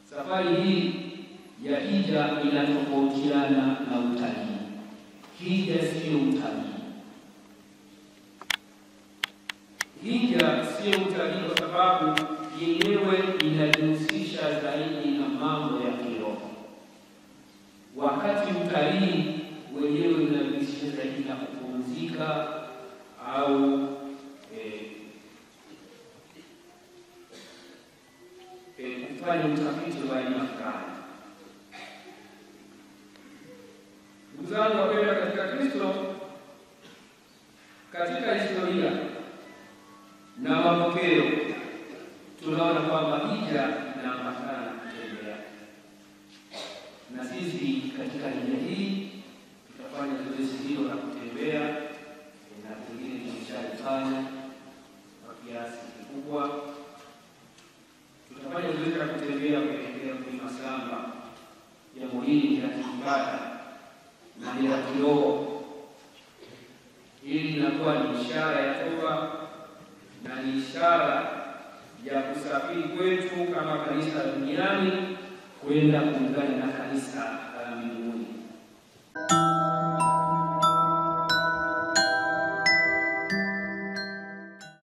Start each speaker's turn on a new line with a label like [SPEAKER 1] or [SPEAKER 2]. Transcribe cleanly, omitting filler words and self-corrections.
[SPEAKER 1] Safari hii ya hija inatofautiana na utalii. Hija sio utalii. Hija sio utalii kwa sababu yenyewe inajihusisha zaidi na mambo ya kiroho, wakati utalii wenyewe unajihusisha zaidi na kupumzika au kufanya utafiti wa aina fulani. Ndugu zangu wapendwa katika Kristo, katika historia na mapokeo tunaona kwamba hija inaambatana na kutembea, na sisi katika hija hii tutafanya zoezi hilo la kutembea, na pengine tumeshalifanya kwa kiasi kikubwa. Tutafanya zoezi la kutembea kuelekea kwenye masamba ya muhimu ya kiibada na ya kiroho. Hili linakuwa ni ishara ya toba na ni ishara ya kusafiri kwetu kama kanisa duniani kwenda kuungana na kanisa